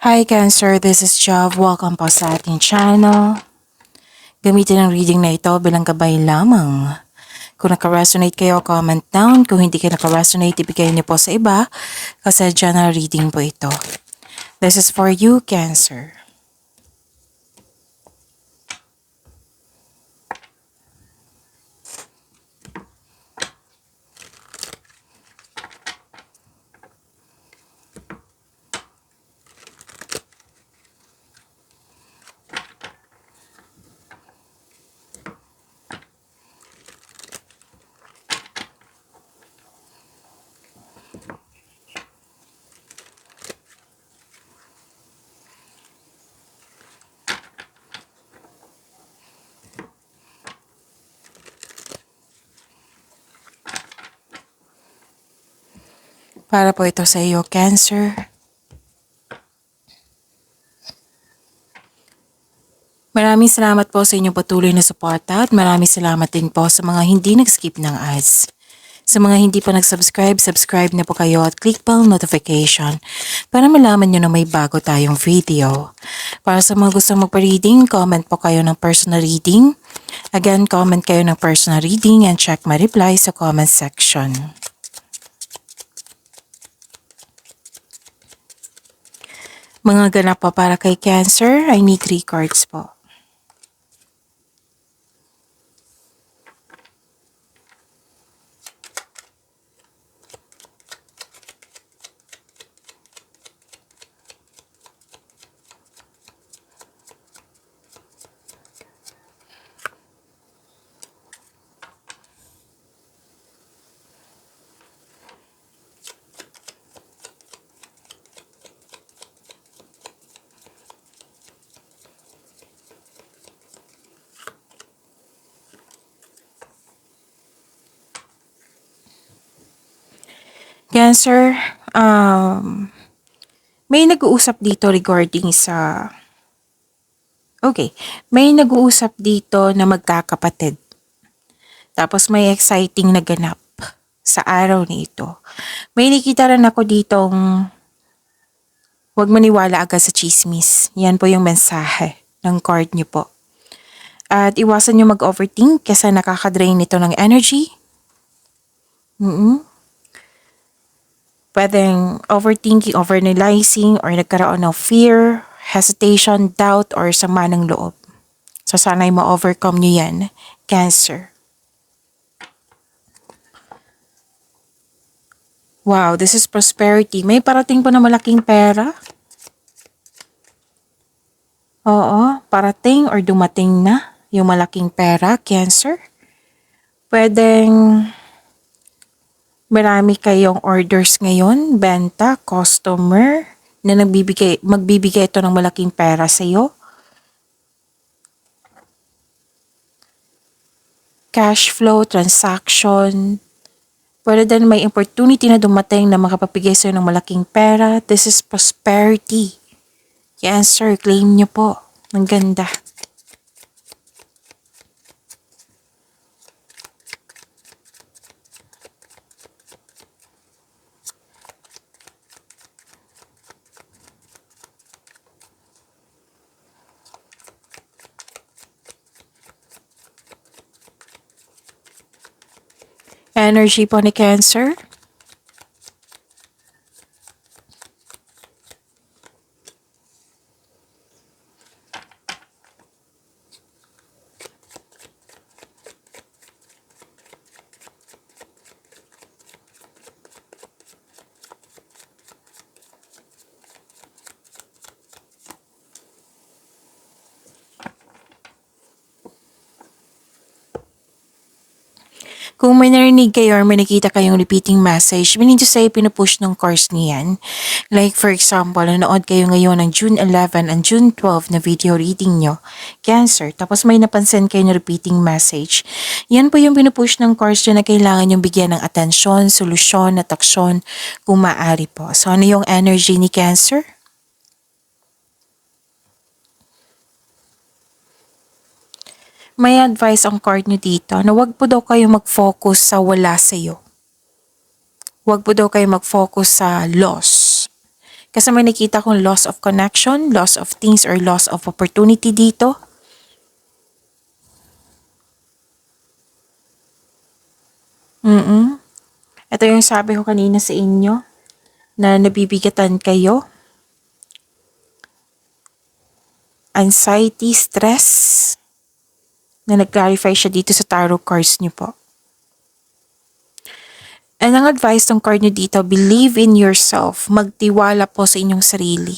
Hi Cancer, this is Jav. Welcome po sa ating channel. Gamitin ang reading na ito bilang gabay lamang. Kung naka-resonate kayo, comment down. Kung hindi kayo naka-resonate, ibigay niyo po sa iba kasi general reading po ito. This is for you, Cancer. Para po ito sa iyo, Cancer. Maraming salamat po sa inyong patuloy na suporta at maraming salamat din po sa mga hindi nag-skip ng ads. Sa mga hindi pa nag-subscribe, subscribe na po kayo at click bell notification para malaman nyo na may bago tayong video. Para sa mga gustong magpa-reading, comment po kayo ng personal reading. Again, comment kayo ng personal reading and check my reply sa comment section. Mga ganap po para kay Cancer, I need 3 cards po. Cancer, may nag-uusap dito regarding sa... Okay, may nag-uusap dito na magkakapatid. Tapos may exciting na ganap sa araw na ito. May nakita rin ako ditong huwag maniwala agad sa chismis. Yan po yung mensahe ng card niyo po. At iwasan niyo mag-overthink kasi nakaka-drain ito ng energy. Pwedeng overthinking, overanalyzing, or nagkaroon ng fear, hesitation, doubt, or sama ng loob. So sana'y ma-overcome nyo yan, Cancer. Wow, this is prosperity. May parating po na malaking pera. Oo, parating or dumating na yung malaking pera, Cancer. Pwedeng... marami kayong orders ngayon, benta, customer, na magbibigay ito ng malaking pera sa iyo. Cash flow, transaction. Pwede din may opportunity na dumating na makapapigay sa iyo ng malaking pera. This is prosperity. Cancer, claim nyo po. Ang ganda. Energy po ni Cancer. Kung may narinig kayo or may nakita kayong repeating message, meaning to say, pinupush ng course niyan. Like for example, nanood kayo ngayon ng June 11 and June 12 na video reading nyo, Cancer, tapos may napansin kayo na repeating message. Yan po yung pinupush ng course nyo na kailangan yung bigyan ng atensyon, solusyon, at aksyon kung maaari po. So ano yung energy ni Cancer? May advice ang card nyo dito na wag po daw kayo mag-focus sa wala sa'yo. Wag po daw kayo mag-focus sa loss. Kasi may nakita kong loss of connection, loss of things, or loss of opportunity dito. Ito yung sabi ko kanina sa inyo na nabibigatan kayo. Anxiety, stress, na nag-clarify siya dito sa tarot cards niyo po. And ang advice ng card niyo dito, believe in yourself. Magtiwala po sa inyong sarili.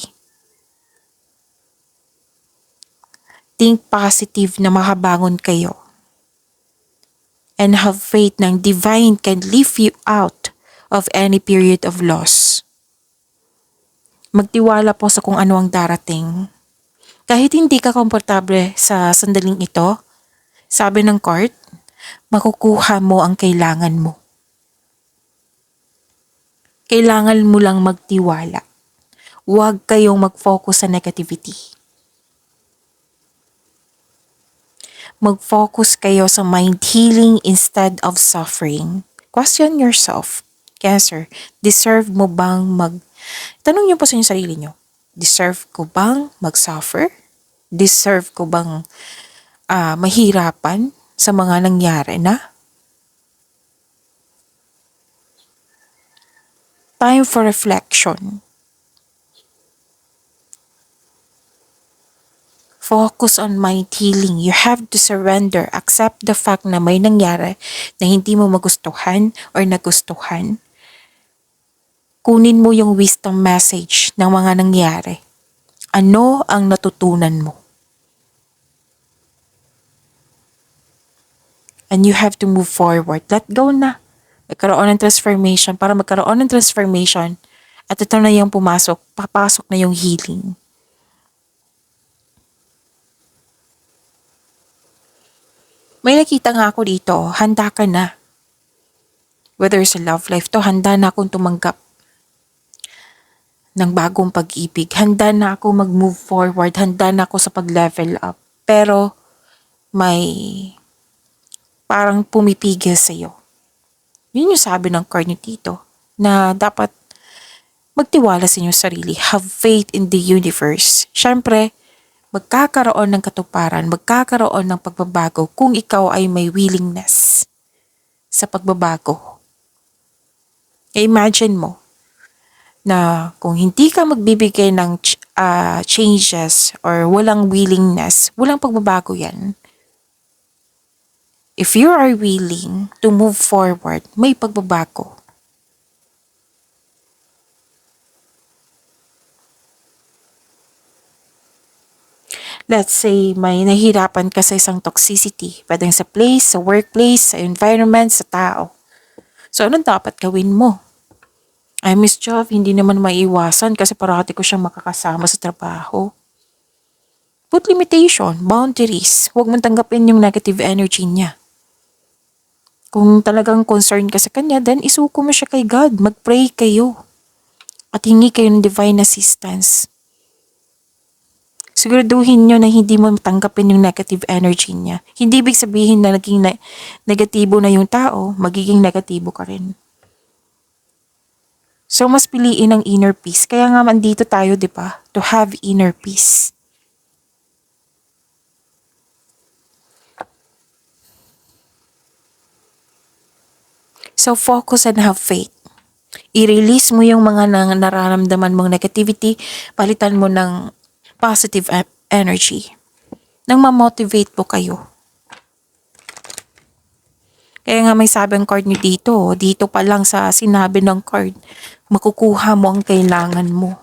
Think positive na makabangon kayo. And have faith ng divine can lift you out of any period of loss. Magtiwala po sa kung ano ang darating. Kahit hindi ka komportable sa sandaling ito, sabi ng card, makukuha mo ang kailangan mo. Kailangan mo lang magtiwala. Huwag kayong mag-focus sa negativity. Mag-focus kayo sa mind healing instead of suffering. Question yourself. Cancer, deserve mo bang Tanong niyo po sa inyong sarili niyo. Deserve ko bang mag-suffer? Deserve ko bang mahirapan sa mga nangyari na? Time for reflection. Focus on mind healing. You have to surrender. Accept the fact na may nangyari na hindi mo magustuhan or nagustuhan. Kunin mo yung wisdom message ng mga nangyari. Ano ang natutunan mo? And you have to move forward. Let go na. Magkaroon ng transformation. Para magkaroon ng transformation, at ito na yung papasok na yung healing. May nakita nga ako dito, handa ka na. Whether sa love life to, handa na akong tumanggap ng bagong pag-ibig. Handa na ako mag-move forward. Handa na ako sa pag-level up. Pero may parang pumipigil sa'yo. Yun yung sabi ng card niyo dito, na dapat magtiwala sa inyong sarili. Have faith in the universe. Siyempre, magkakaroon ng katuparan, magkakaroon ng pagbabago kung ikaw ay may willingness sa pagbabago. Imagine mo na kung hindi ka magbibigay ng changes or walang willingness, walang pagbabago yan. If you are willing to move forward, may pagbabago. Let's say may nahihirapan ka sa isang toxicity, pwedeng sa place, sa workplace, sa environment, sa tao. So, anong dapat gawin mo? Ay, Miss Jov, hindi naman maiiwasan kasi parati ko siyang makakasama sa trabaho. Put limitation, boundaries. Huwag mong tanggapin yung negative energy niya. Kung talagang concerned ka sa kanya, then isuko mo siya kay God. Mag-pray kayo. At hingi kayo ng divine assistance. Siguraduhin nyo na hindi mo tanggapin yung negative energy niya. Hindi ibig sabihin na naging negatibo na yung tao, magiging negatibo ka rin. So, mas piliin ang inner peace. Kaya nga mandito tayo, di ba? To have inner peace. So, focus and have faith. I-release mo yung mga nararamdaman mong negativity, palitan mo ng positive energy. Nang ma-motivate po kayo. Kaya nga may sabi ang card nyo dito pa lang sa sinabi ng card, makukuha mo ang kailangan mo.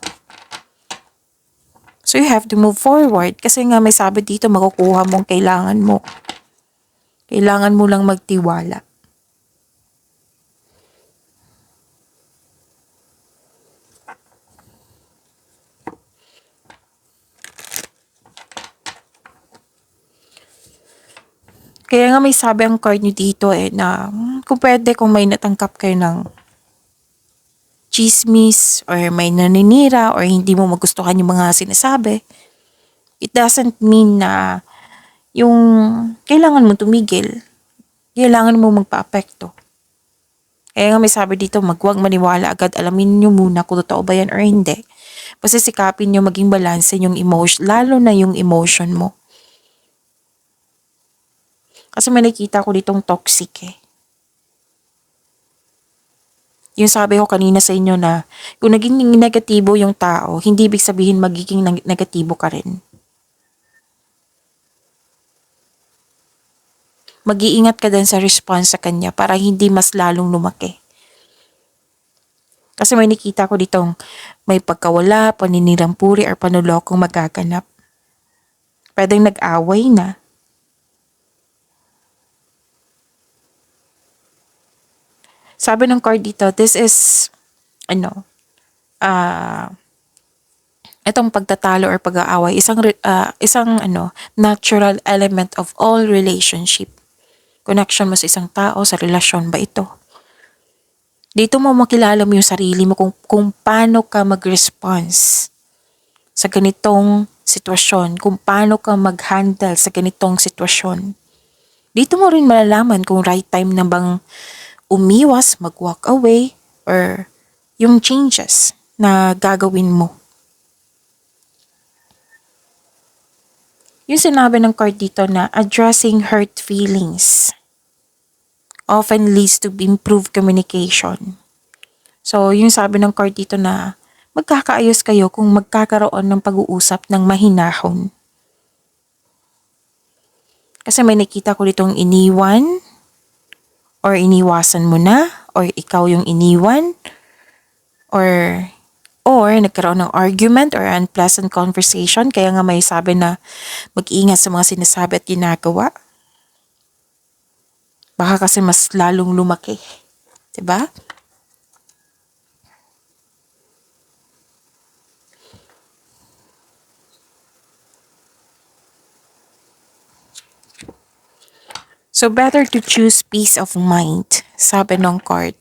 So you have to move forward kasi nga may sabi dito, makukuha mo ang kailangan mo. Kailangan mo lang magtiwala. Kaya nga may sabi ang card nyo dito na kung pwede, kung may natangkap kayo ng chismis or may naninira or hindi mo magustuhan yung mga sinasabi, it doesn't mean na yung kailangan mo tumigil. Kailangan mo magpa-apekto. Kaya nga may sabi dito, magwag maniwala agad, alamin nyo muna kung totoo ba yan or hindi. Kasi sikapin nyo maging balanse yung emotion, lalo na yung emotion mo. Kasi may nakita ko ditong toxic eh. Yung sabi ko kanina sa inyo na kung naging negatibo yung tao, hindi ibig sabihin magiging negatibo ka rin. Mag-iingat ka din sa response sa kanya para hindi mas lalong lumaki. Kasi may nakita ko ditong may pagkawala, paninirang puri, or panulokong magaganap. Pwedeng nag-away na. Sabi ng card dito, this is, itong pagtatalo or pag-aaway, isang natural element of all relationship. Connection mo sa isang tao, sa relasyon ba ito? Dito mo makilala mo yung sarili mo kung paano ka mag-response sa ganitong sitwasyon, kung paano ka mag-handle sa ganitong sitwasyon. Dito mo rin malalaman kung right time na bang umiwas, mag-walk away, or yung changes na gagawin mo. Yung sinabi ng card dito na addressing hurt feelings often leads to improved communication. So, yung sabi ng card dito na magkakaayos kayo kung magkakaroon ng pag-uusap ng mahinahon. Kasi may nakita ko ditong iniwan, or iniwasan mo na, or ikaw yung iniwan, or nagkaroon ng argument or unpleasant conversation, kaya nga may sabi na mag-ingat sa mga sinasabi at ginagawa. Baka kasi mas lalong lumaki. 'Di ba? So better to choose peace of mind, sabi ng card.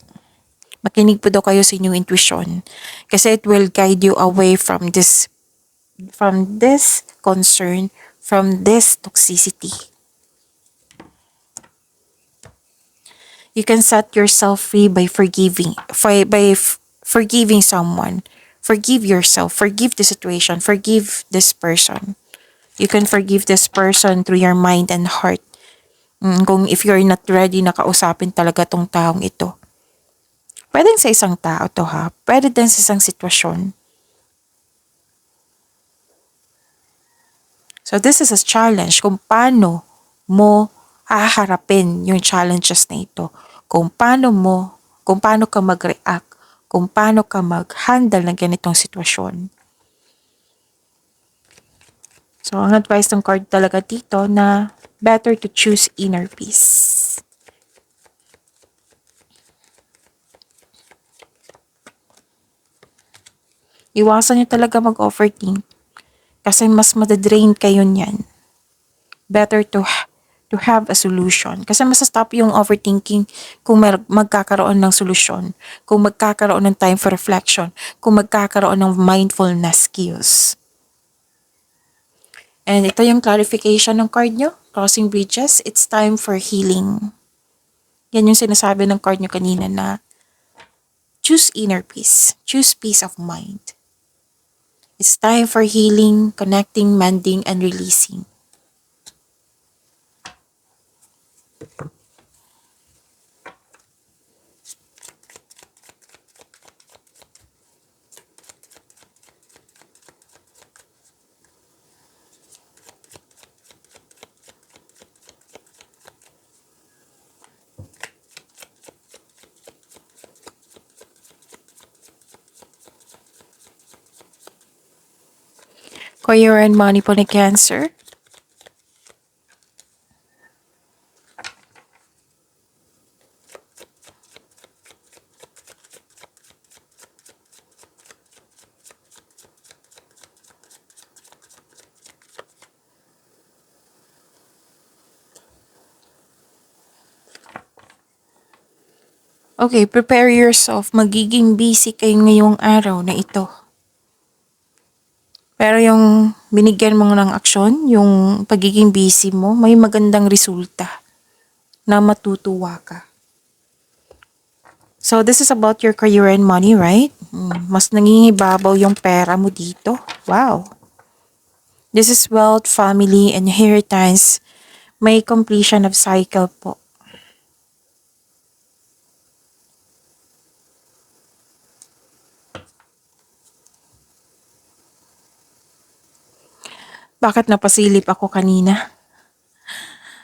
Makinig po daw kayo sa inyong intuition kasi it will guide you away from this concern, from this toxicity. You can set yourself free by forgiving someone. Forgive yourself, forgive the situation, forgive this person. You can forgive this person through your mind and heart. Kung if you're not ready na kausapin talaga tong taong ito. Pwedeng sa isang tao to ha. Pwede din sa isang sitwasyon. So this is a challenge kung paano mo haharapin yung challenges na ito. Kung paano ka mag-react, kung paano ka mag-handle ng ganitong sitwasyon. So ang advice ng card talaga dito na better to choose inner peace. Iwasan nyo talaga mag-overthink kasi mas madadrain kayo niyan. Better to have a solution. Kasi masastop yung overthinking kung magkakaroon ng solusyon, kung magkakaroon ng time for reflection, kung magkakaroon ng mindfulness skills. And ito yung clarification ng card nyo. Crossing bridges, it's time for healing. Yan yung sinasabi ng card nyo kanina na choose inner peace. Choose peace of mind. It's time for healing, connecting, mending, and releasing. Career and money po ni Cancer. Okay, prepare yourself. Magiging busy kayo ngayong araw na ito. Pero yung binigyan mo ng aksyon, yung pagiging busy mo, may magandang resulta na matutuwa ka. So, this is about your career and money, right? Mas nangingibabaw yung pera mo dito. Wow. This is wealth, family, inheritance. May completion of cycle po. Bakit napasilip ako kanina?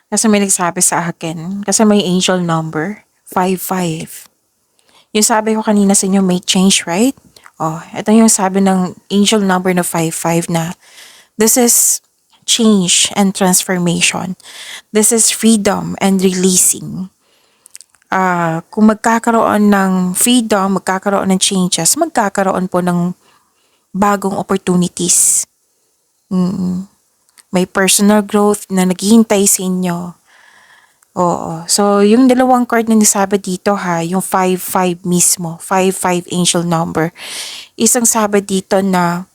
Kasi may nagsabi sa akin. Kasi may angel number. 55. Yung sabi ko kanina sa inyo, may change, right? Oh, ito yung sabi ng angel number na 55 na this is change and transformation. This is freedom and releasing. Kung magkakaroon ng freedom, magkakaroon ng changes, magkakaroon po ng bagong opportunities. May personal growth na naghihintay sa inyo. Oo. So, yung dalawang card na nasabi dito ha, yung 5-5 mismo, 5-5 angel number, isang sabi dito na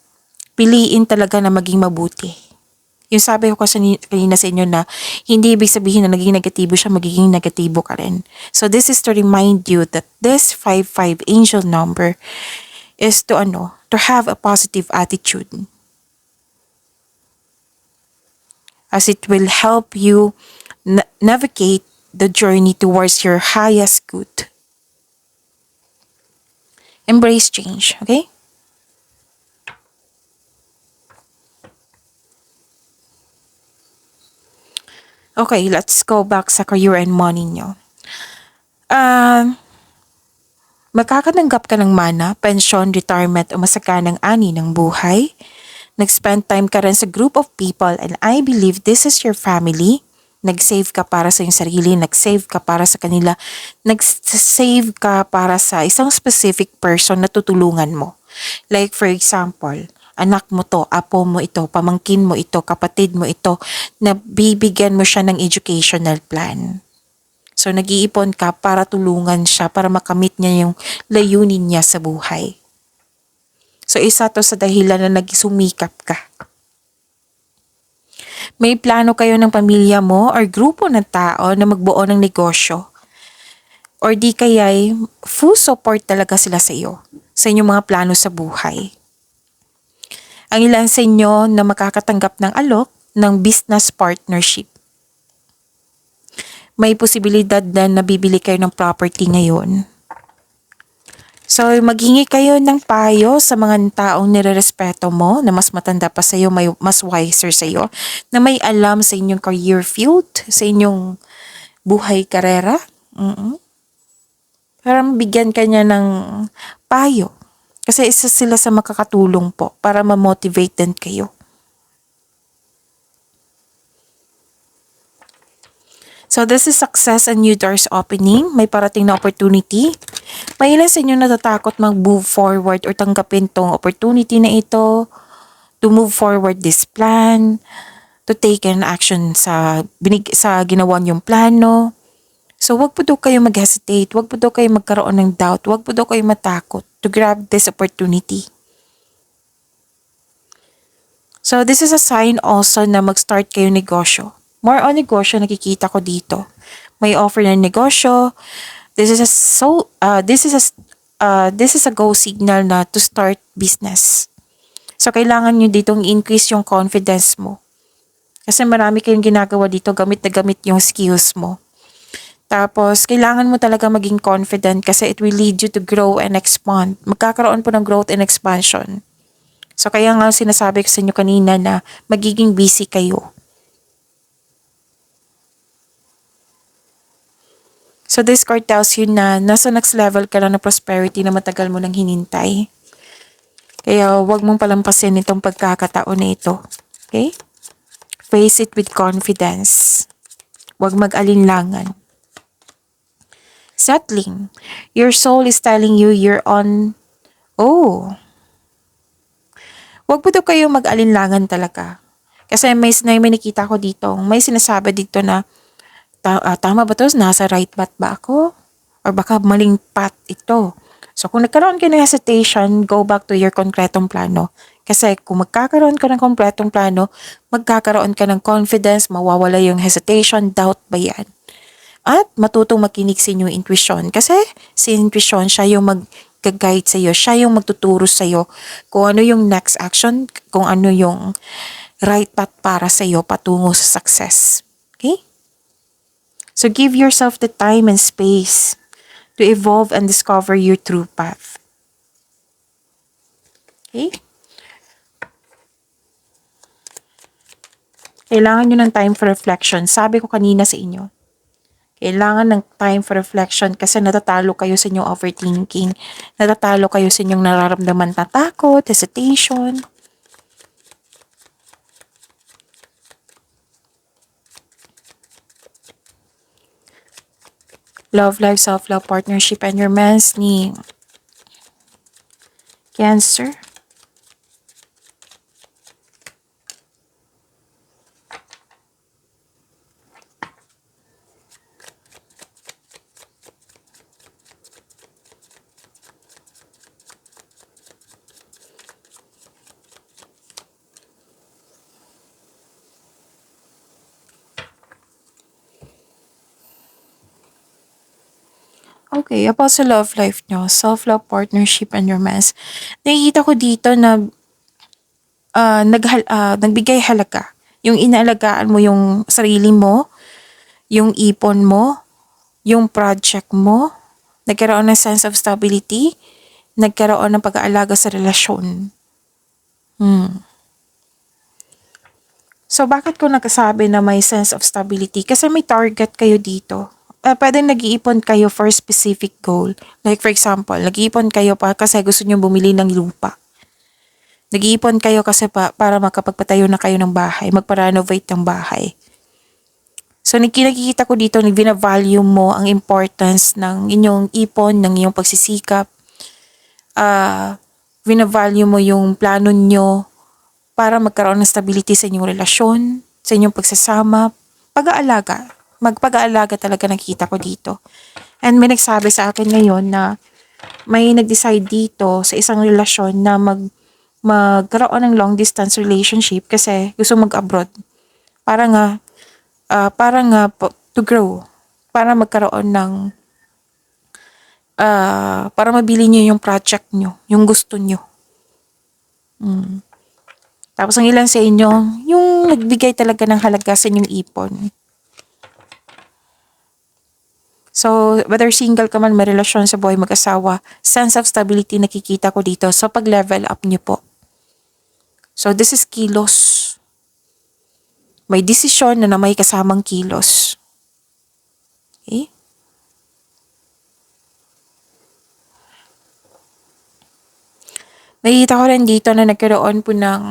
piliin talaga na maging mabuti. Yung sabi ko kasi kanina sa inyo na hindi ibig sabihin na naging negatibo siya, magiging negatibo ka rin. So, this is to remind you that this 5-5 angel number is to have a positive attitude. As it will help you navigate the journey towards your highest good. Embrace change, okay? Okay, let's go back sa career and money nyo. Magkakatanggap ka ng mana, pensyon, retirement o masaganang ani ng buhay. Nag-spend time ka rin sa group of people and I believe this is your family. Nag-save ka para sa iyong sarili, nag-save ka para sa kanila, nag-save ka para sa isang specific person na tutulungan mo. Like for example, anak mo to, apo mo ito, pamangkin mo ito, kapatid mo ito, na bibigyan mo siya ng educational plan. So nag-iipon ka para tulungan siya, para makamit niya yung layunin niya sa buhay. So isa to sa dahilan na nagsumikap ka. May plano kayo ng pamilya mo or grupo ng tao na magbuo ng negosyo. Or di kaya'y full support talaga sila sa iyo, sa inyong mga plano sa buhay. Ang ilan sa inyo na makakatanggap ng alok ng business partnership. May posibilidad na nabibili kayo ng property ngayon. So, maghingi kayo ng payo sa mga taong nirerespeto mo na mas matanda pa sa iyo, mas wiser sa iyo, na may alam sa inyong career field, sa inyong buhay karera. Para mabigyan ka niya ng payo. Kasi isa sila sa makakatulong po para ma-motivate din kayo. So this is success and new doors opening. May parating na opportunity. May ilan sa inyo natatakot mag-move forward or tanggapin tong opportunity na ito to move forward this plan, to take an action sa ginawa niyong plano. So wag po daw kayo mag-hesitate, wag po daw kayo magkaroon ng doubt, wag po daw kayo matakot to grab this opportunity. So this is a sign also na mag-start kayo negosyo. More on negosyo nakikita ko dito. May offer ng negosyo. This is a go signal na to start business. So kailangan niyo ditong increase yung confidence mo. Kasi marami kayong ginagawa dito, gamit na gamit yung skills mo. Tapos kailangan mo talaga maging confident kasi it will lead you to grow and expand. Magkakaroon po ng growth and expansion. So kaya nga sinasabi ko sa inyo kanina na magiging busy kayo. So this card tells you na nasa next level ka lang ng prosperity na matagal mo nang hinintay. Kaya huwag mong palampasin itong pagkakataon na ito. Okay? Face it with confidence. Huwag mag-alinlangan. Settling. Your soul is telling you you're on... Oh. Huwag po daw kayo mag-alinlangan talaga. Kasi may nakita ko dito. May sinasabi dito na tama ba to? Nasa right path ba ako? Or baka maling path ito? So kung nagkaroon ka ng hesitation, go back to your konkretong plano. Kasi kung magkakaroon ka ng konkretong plano, magkakaroon ka ng confidence, mawawala yung hesitation, doubt ba yan? At matutong makinig sa inyong intuition. Kasi si intuition, siya yung mag-guide sa iyo. Siya yung magtuturo sa iyo kung ano yung next action, kung ano yung right path para sa iyo patungo sa success. Okay? So give yourself the time and space to evolve and discover your true path. Okay? Kailangan nyo ng time for reflection. Sabi ko kanina sa inyo, kailangan ng time for reflection kasi natatalo kayo sa inyong overthinking. Natatalo kayo sa inyong nararamdaman na takot, hesitation. Love life, self-love, partnership, and romance ni Cancer. Okay, about sa love life nyo, self-love, partnership, and romance, nakikita ko dito na nagbigay halaga. Yung inaalagaan mo yung sarili mo, yung ipon mo, yung project mo, nagkaroon ng sense of stability, nagkaroon ng pag-aalaga sa relasyon. So, bakit ko nagsasabi na may sense of stability? Kasi may target kayo dito. Pwedeng nag-iipon kayo for a specific goal. Like for example, nag-iipon kayo pa kasi gusto nyo bumili ng lupa. Nag-iipon kayo kasi para makapagpatayo na kayo ng bahay, magpa-renovate ng bahay. So, nakikita ko dito, nag-value mo ang importance ng inyong ipon, ng inyong pagsisikap. Vina-value mo yung plano nyo para magkaroon ng stability sa inyong relasyon, sa inyong pagsasama, pag-aalaga. Magpag-aalaga talaga nakita ko dito. And may nagsabi sa akin ngayon na may nag-decide dito sa isang relasyon na magkaroon ng long distance relationship kasi gusto mag-abroad. Para nga to grow. Para magkaroon ng para mabili nyo yung project nyo, yung gusto nyo. Tapos ang ilan sa inyo, yung nagbigay talaga ng halaga sa inyong ipon. So, whether single ka man, may relasyon sa buhay mag-asawa, sense of stability nakikita ko dito. So, pag-level up nyo po. So, this is kilos. May desisyon na may kasamang kilos. Okay? Nakikita ko rin dito na nagkaroon po ng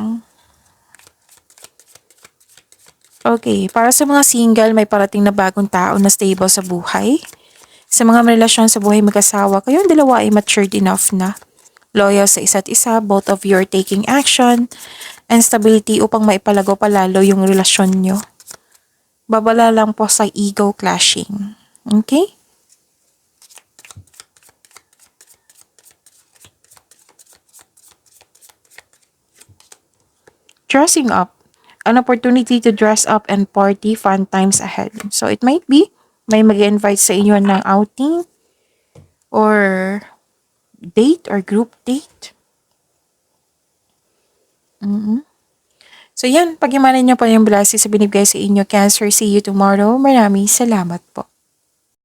okay, para sa mga single, may parating na bagong tao na stable sa buhay. Sa mga relasyon sa buhay mag-asawa, kayong dalawa ay matured enough na. Loyal sa isa't isa, both of you are taking action and stability upang maipalago palalo yung relasyon nyo. Babala lang po sa ego clashing. Okay? Dressing up. An opportunity to dress up and party fun times ahead. So, it might be may mag-invite sa inyo ng outing or date or group date. So, yan. Pag-imanin nyo pa yung blessings sa binibigay sa inyo, Cancer. See you tomorrow. Maraming salamat po.